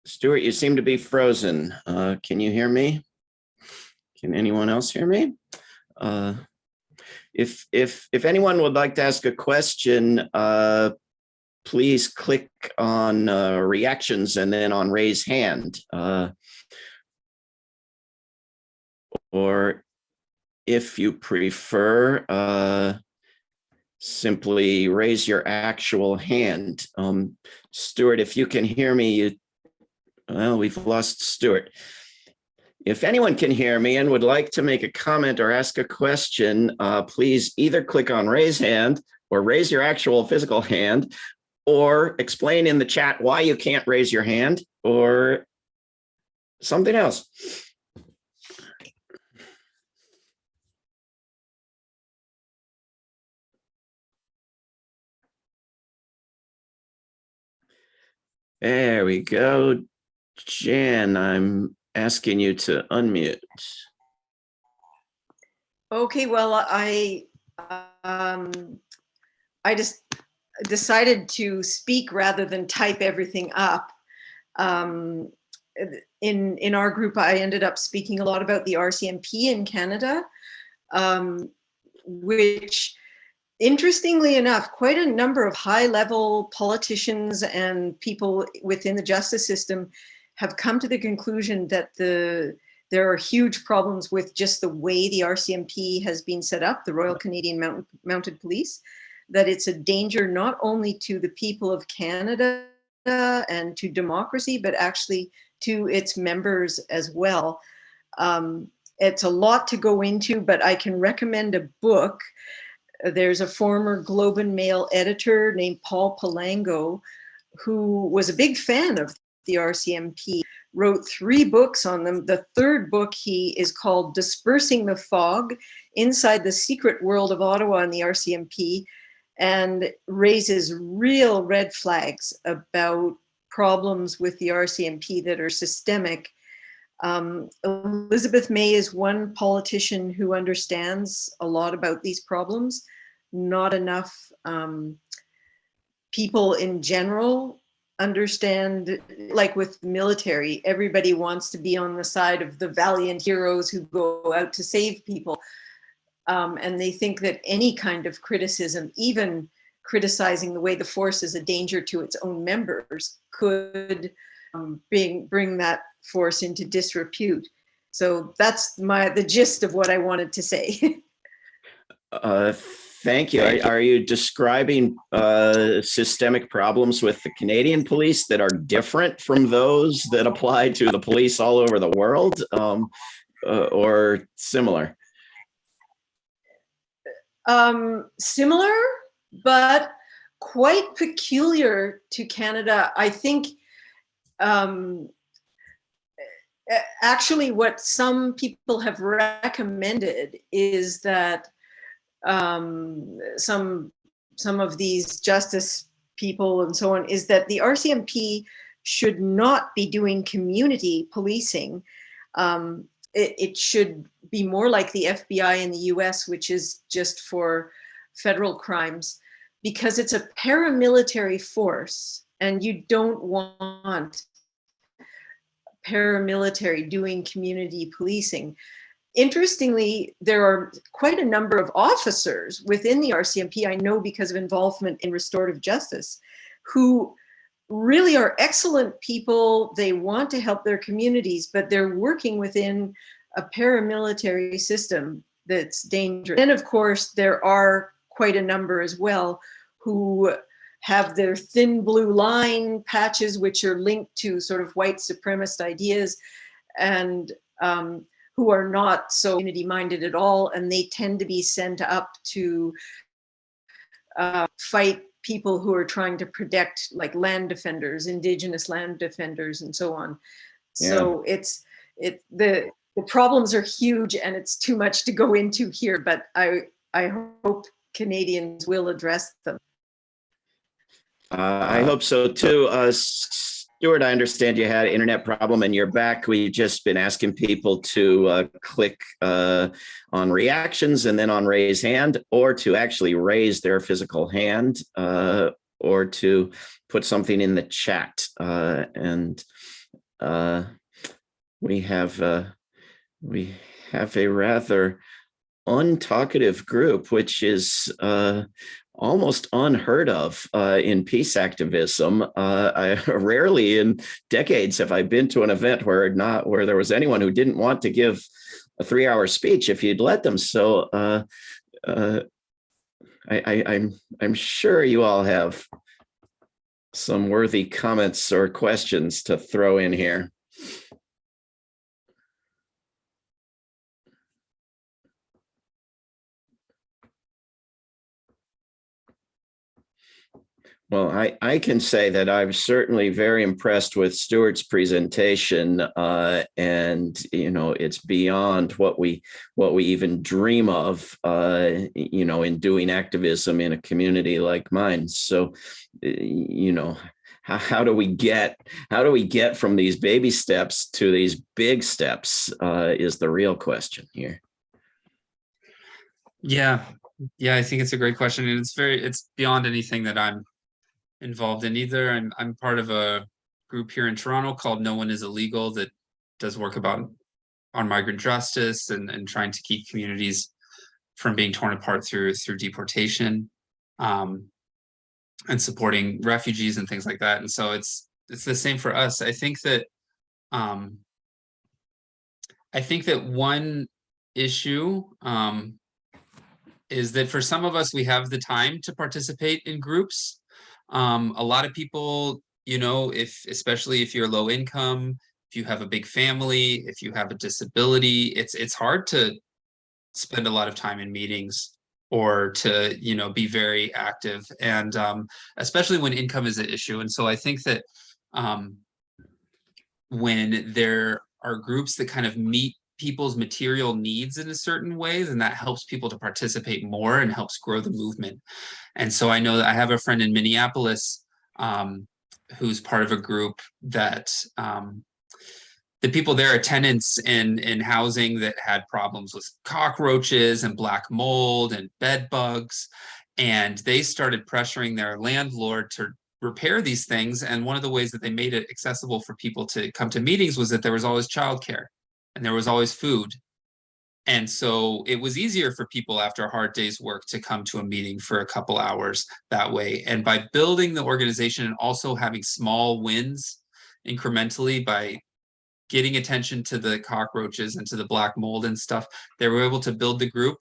Stuart, you seem to be frozen. Can you hear me? Can anyone else hear me? If anyone would like to ask a question, please click on reactions and then on raise hand. Or if you prefer, simply raise your actual hand. Stuart, if you can hear me, well, we've lost Stuart. If anyone can hear me and would like to make a comment or ask a question, please either click on raise hand or raise your actual physical hand, or explain in the chat why you can't raise your hand, or something else. There we go. Jan, I'm asking you to unmute. Okay, well, I just decided to speak rather than type everything up. In our group, I ended up speaking a lot about the Rcmp in Canada, which, interestingly enough, quite a number of high-level politicians and people within the justice system have come to the conclusion that there are huge problems with just the way the Rcmp has been set up, the Royal Canadian Mounted Police, that it's a danger not only to the people of Canada and to democracy, but actually to its members as well. It's a lot to go into, but I can recommend a book. There's a former Globe and Mail editor named Paul Palango, who was a big fan of the Rcmp, wrote 3 books on them. The third book is called Dispersing the Fog, Inside the Secret World of Ottawa and the Rcmp, and raises real red flags about problems with the Rcmp that are systemic. Elizabeth May is one politician who understands a lot about these problems. Not enough people in general understand, like with military, everybody wants to be on the side of the valiant heroes who go out to save people. And they think that any kind of criticism, even criticizing the way the force is a danger to its own members, could bring that force into disrepute. So that's the gist of what I wanted to say. Thank you. Are you describing systemic problems with the Canadian police that are different from those that apply to the police all over the world, or similar? Similar, but quite peculiar to Canada. I think actually what some people have recommended is that some of these justice people and so on, is that the RCMP should not be doing community policing. It should be more like the FBI in the US, which is just for federal crimes, because it's a paramilitary force and you don't want paramilitary doing community policing. Interestingly, there are quite a number of officers within the RCMP, I know because of involvement in restorative justice, who really are excellent people. They want to help their communities, but they're working within a paramilitary system that's dangerous. And of course, there are quite a number as well who have their thin blue line patches, which are linked to sort of white supremacist ideas, and who are not so community-minded at all, and they tend to be sent up to fight people who are trying to protect, like, land defenders, indigenous land defenders, and so on. Yeah. So the problems are huge, and it's too much to go into here, but I hope Canadians will address them. I hope so too. Stuart, I understand you had an internet problem and you're back. We've just been asking people to click on reactions and then on raise hand, or to actually raise their physical hand, or to put something in the chat. And we have a rather untalkative group, which is almost unheard of in peace activism. I rarely in decades have I been to an event where there was anyone who didn't want to give a 3-hour speech if you'd let them. So I'm sure you all have some worthy comments or questions to throw in here. Well, I can say that I'm certainly very impressed with Stuart's presentation, and it's beyond what we even dream of, in doing activism in a community like mine. So, how do we get from these baby steps to these big steps is the real question here. Yeah, I think it's a great question, and it's beyond anything that I'm involved in either. I'm part of a group here in Toronto called No One Is Illegal that does work on migrant justice and trying to keep communities from being torn apart through deportation, and supporting refugees and things like that. And so it's the same for us. I think that one issue is that for some of us, we have the time to participate in groups. A lot of people, especially if you're low income, if you have a big family, if you have a disability, it's hard to spend a lot of time in meetings or to, be very active, and especially when income is an issue. And so I think that when there are groups that kind of meet people's material needs in a certain way, then that helps people to participate more and helps grow the movement. And so I know that I have a friend in Minneapolis who's part of a group that the people there are tenants in housing that had problems with cockroaches and black mold and bed bugs. And they started pressuring their landlord to repair these things. And one of the ways that they made it accessible for people to come to meetings was that there was always childcare and there was always food. And so it was easier for people after a hard day's work to come to a meeting for a couple hours that way. And by building the organization and also having small wins incrementally, by getting attention to the cockroaches and to the black mold and stuff, they were able to build the group.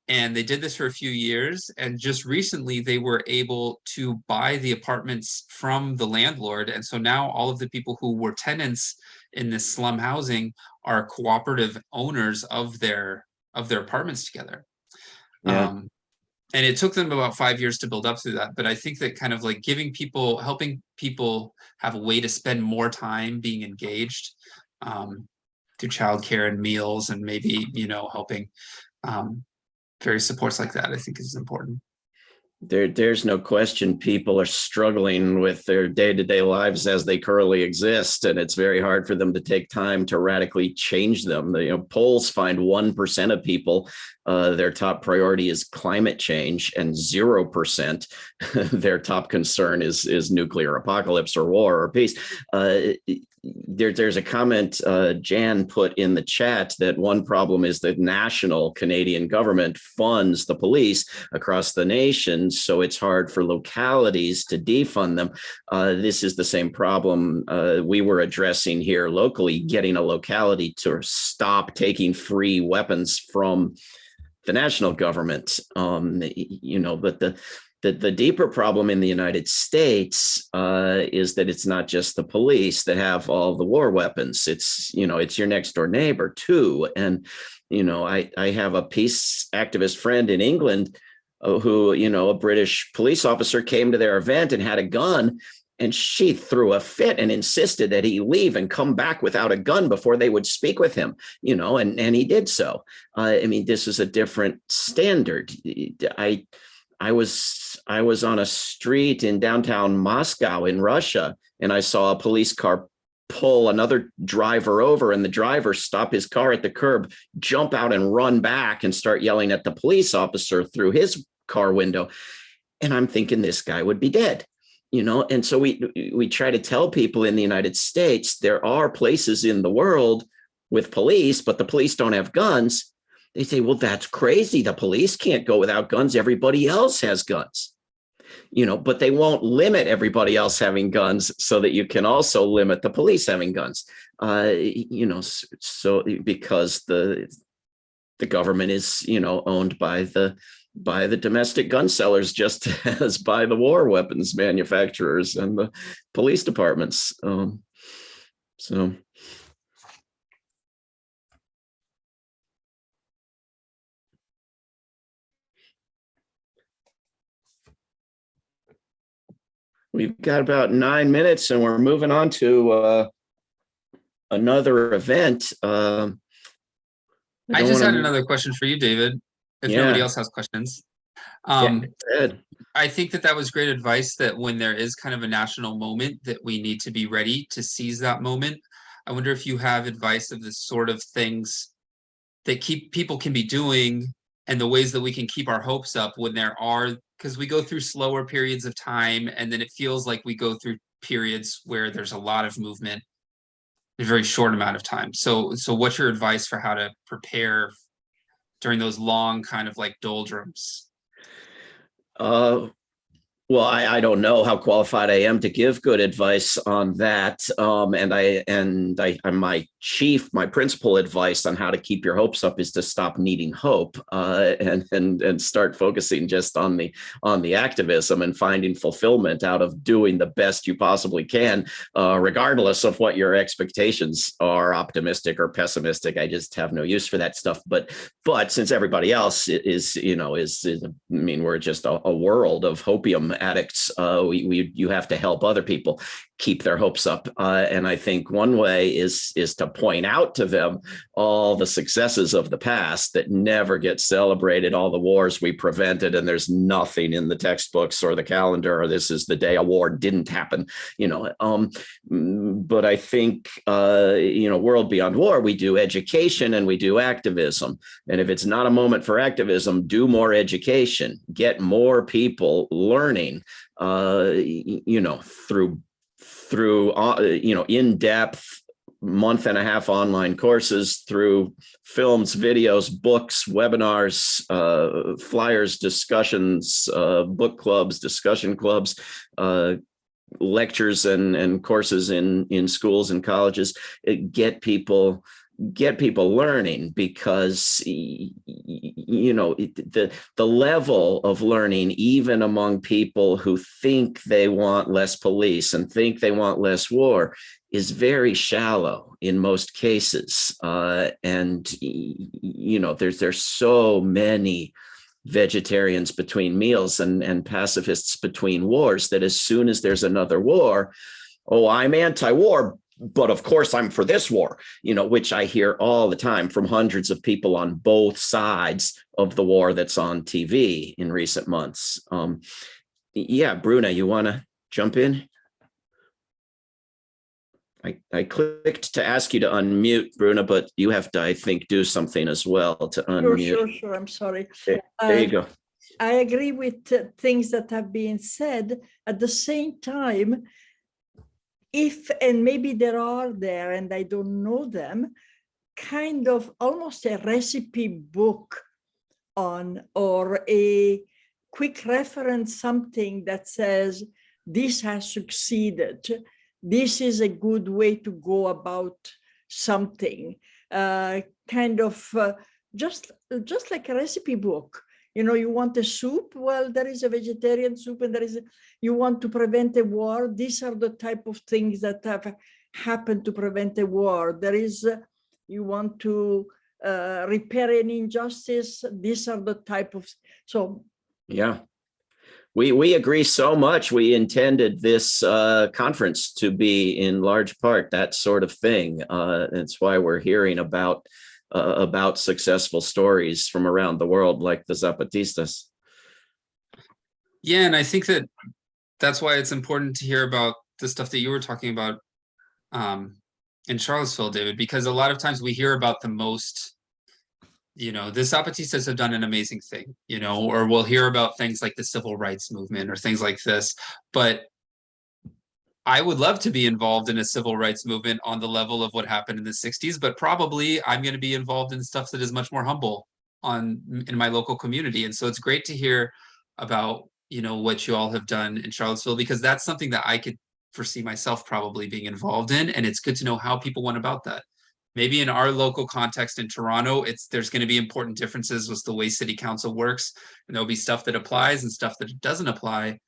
And they did this for a few years. And just recently, they were able to buy the apartments from the landlord. And so now all of the people who were tenants in this slum housing are cooperative owners of their apartments together. Yeah. And it took them about 5 years to build up through that. But I think that kind of like helping people have a way to spend more time being engaged through childcare and meals, and maybe, helping various supports like that, I think is important. There's no question people are struggling with their day-to-day lives as they currently exist, and it's very hard for them to take time to radically change them. Polls find 1% of people their top priority is climate change, and 0% their top concern is nuclear apocalypse or war or peace. There's a comment Jan put in the chat that one problem is the national Canadian government funds the police across the nation, so it's hard for localities to defund them. This is the same problem we were addressing here locally, getting a locality to stop taking free weapons from the national government. But the deeper problem in the United States is that it's not just the police that have all the war weapons. It's your next door neighbor too. And, I have a peace activist friend in England who, a British police officer came to their event and had a gun, and she threw a fit and insisted that he leave and come back without a gun before they would speak with him, and he did so. This is a different standard. I was on a street in downtown Moscow in Russia, and I saw a police car pull another driver over, and the driver stop his car at the curb, jump out and run back and start yelling at the police officer through his car window. And I'm thinking this guy would be dead. And so we try to tell people in the United States, there are places in the world with police, but the police don't have guns. They say, well, that's crazy. The police can't go without guns. Everybody else has guns, but they won't limit everybody else having guns so that you can also limit the police having guns, so because the government is, owned by the domestic gun sellers, just as by the war weapons manufacturers and the police departments. We've got about 9 minutes, and we're moving on to another event. I just had another question for you, David, if nobody else has questions. I think that was great advice, that when there is kind of a national moment, that we need to be ready to seize that moment. I wonder if you have advice of the sort of things that people can be doing, and the ways that we can keep our hopes up when there are, because we go through slower periods of time, and then it feels like we go through periods where there's a lot of movement in a very short amount of time. So what's your advice for how to prepare during those long kind of like doldrums? Well, I don't know how qualified I am to give good advice on that. My principal advice on how to keep your hopes up is to stop needing hope, and start focusing just on the activism and finding fulfillment out of doing the best you possibly can, regardless of what your expectations are, optimistic or pessimistic. I just have no use for that stuff. But since everybody else is we're just a world of hopium addicts. You have to help other people keep their hopes up. And I think one way is to point out to them all the successes of the past that never get celebrated, all the wars we prevented, and there's nothing in the textbooks or the calendar, or this is the day a war didn't happen, But I think, World Beyond War, we do education and we do activism. And if it's not a moment for activism, do more education, get more people learning learning, through in-depth month-and-a-half online courses, through films, videos, books, webinars, flyers, discussions, book clubs, discussion clubs, lectures and courses in schools and colleges. Get people learning, because the level of learning, even among people who think they want less police and think they want less war, is very shallow in most cases. There's so many vegetarians between meals and pacifists between wars that as soon as there's another war, oh, I'm anti-war, but of course I'm for this war, which I hear all the time from hundreds of people on both sides of the war that's on TV in recent months. Bruna, you want to jump in? I clicked to ask you to unmute, Bruna, but you have to, I think, do something as well to unmute. Sure. I'm sorry. There you go. I agree with things that have been said. At the same time, and maybe there are there, and I don't know them, kind of almost a recipe book or a quick reference, something that says, this has succeeded. This is a good way to go about something, just like a recipe book. You want a soup? Well, there is a vegetarian soup, and you want to prevent a war. These are the type of things that have happened to prevent a war. You want to repair an injustice. These are the type of, Yeah. We agree so much. We intended this conference to be in large part that sort of thing. That's why we're hearing about successful stories from around the world, like the Zapatistas. Yeah, and I think that's why it's important to hear about the stuff that you were talking about in Charlottesville, David, because a lot of times we hear about the most, the Zapatistas have done an amazing thing, or we'll hear about things like the civil rights movement or things like this. But I would love to be involved in a civil rights movement on the level of what happened in the 60s, but probably I'm going to be involved in stuff that is much more humble in my local community. And so it's great to hear about, what you all have done in Charlottesville, because that's something that I could foresee myself probably being involved in. And it's good to know how people went about that. Maybe in our local context in Toronto, there's going to be important differences with the way city council works, and there'll be stuff that applies and stuff that doesn't apply.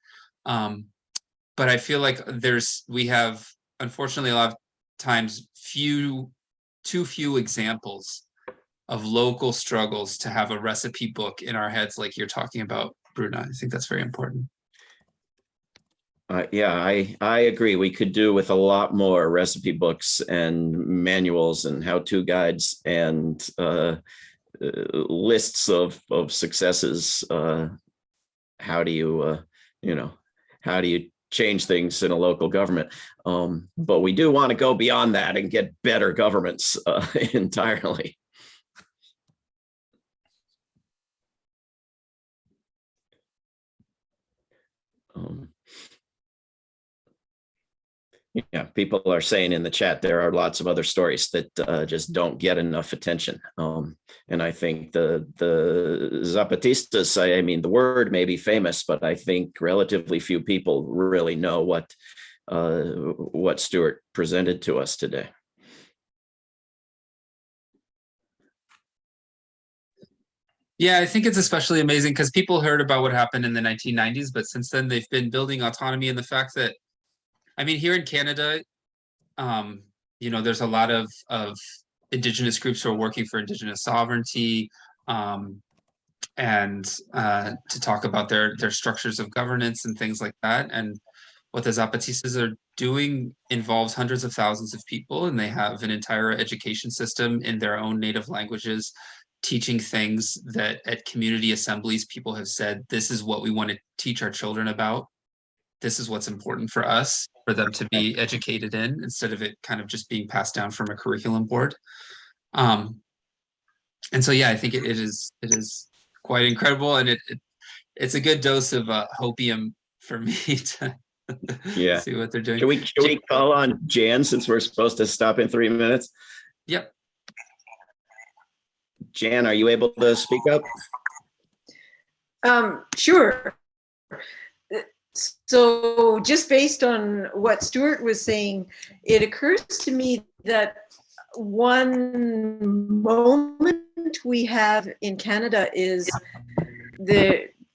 But I feel like we have, unfortunately, a lot of times too few examples of local struggles to have a recipe book in our heads like you're talking about, Bruna. I think that's very important. I agree. We could do with a lot more recipe books and manuals and how-to guides and lists of successes. How do you change things in a local government? But we do want to go beyond that and get better governments entirely. People are saying in the chat there are lots of other stories that just don't get enough attention. And I think the Zapatistas, I mean, the word may be famous, but I think relatively few people really know what Stuart presented to us today. Yeah, I think it's especially amazing because people heard about what happened in the 1990s, but since then they've been building autonomy, and the fact that, I mean, here in Canada, there's a lot of indigenous groups who are working for indigenous sovereignty, and to talk about their structures of governance and things like that. And what the Zapatistas are doing involves hundreds of thousands of people, and they have an entire education system in their own native languages, teaching things that at community assemblies people have said, this is what we want to teach our children about. This is what's important for us, for them to be educated in, instead of it kind of just being passed down from a curriculum board. And so, yeah, I think it is quite incredible, and it's a good dose of hopium for me to Yeah. see what they're doing. Can we call on Jan since we're supposed to stop in 3 minutes? Yep. Jan, are you able to speak up? Sure. So just based on what Stuart was saying, it occurs to me that one moment we have in Canada is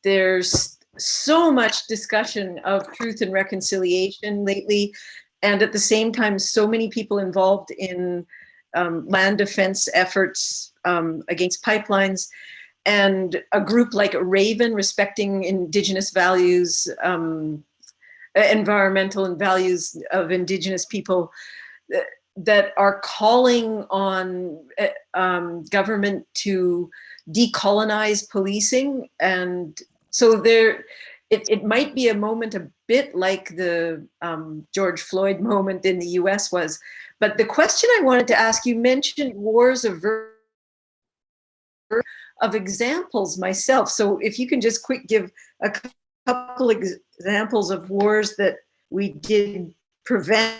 there's so much discussion of truth and reconciliation lately, and at the same time, so many people involved in land defense efforts against pipelines, and a group like Raven, respecting indigenous values, environmental and values of indigenous people, that are calling on government to decolonize policing. And so it might be a moment a bit like the George Floyd moment in the US was. But the question I wanted to ask, you mentioned wars of examples myself. So if you can just give a couple examples of wars that we did prevent,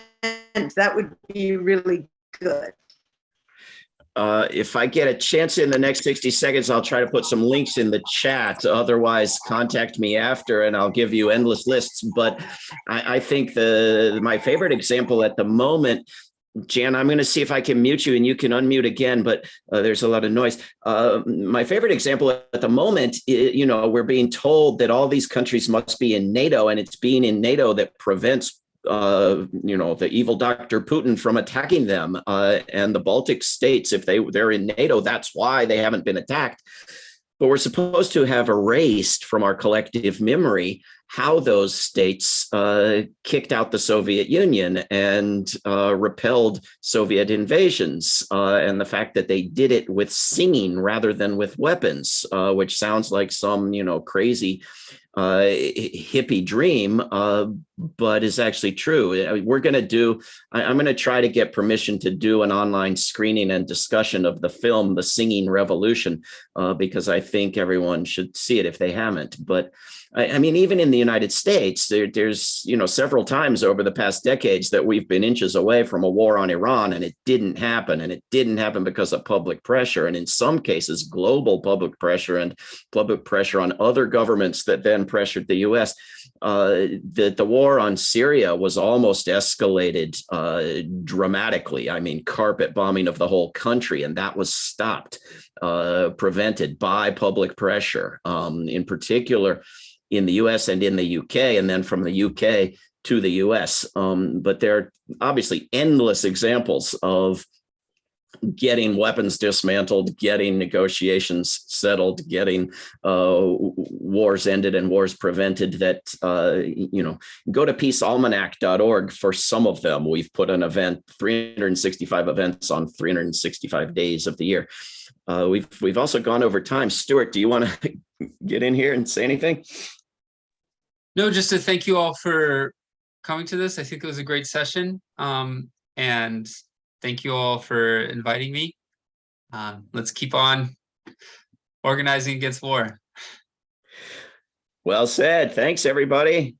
that would be really good. If I get a chance in the next 60 seconds, I'll try to put some links in the chat. Otherwise, contact me after and I'll give you endless lists. But I think my favorite example at the moment, Jan, I'm going to see if I can mute you and you can unmute again, but there's a lot of noise. My favorite example at the moment, we're being told that all these countries must be in NATO, and it's being in NATO that prevents the evil Dr. Putin from attacking them, and the Baltic states, if they're in NATO, that's why they haven't been attacked. But we're supposed to have erased from our collective memory how those states kicked out the Soviet Union and repelled Soviet invasions, and the fact that they did it with singing rather than with weapons, which sounds like some crazy hippie dream, but is actually true. I'm going to try to get permission to do an online screening and discussion of the film, The Singing Revolution, because I think everyone should see it if they haven't. But I mean, even in the United States, there's several times over the past decades that we've been inches away from a war on Iran, and it didn't happen. And it didn't happen because of public pressure, and in some cases, global public pressure and public pressure on other governments that then pressured the U.S. The war on Syria was almost escalated dramatically. I mean, carpet bombing of the whole country, and that was stopped, prevented by public pressure, in particular in the US and in the UK, and then from the UK to the US. But there are obviously endless examples of getting weapons dismantled, getting negotiations settled, getting wars ended and wars prevented that, go to peacealmanac.org for some of them. We've put an event, 365 events on 365 days of the year. We've also gone over time. Stuart, do you want to get in here and say anything? No, just to thank you all for coming to this. I think it was a great session. And thank you all for inviting me. Let's keep on organizing against war. Well said. Thanks, everybody.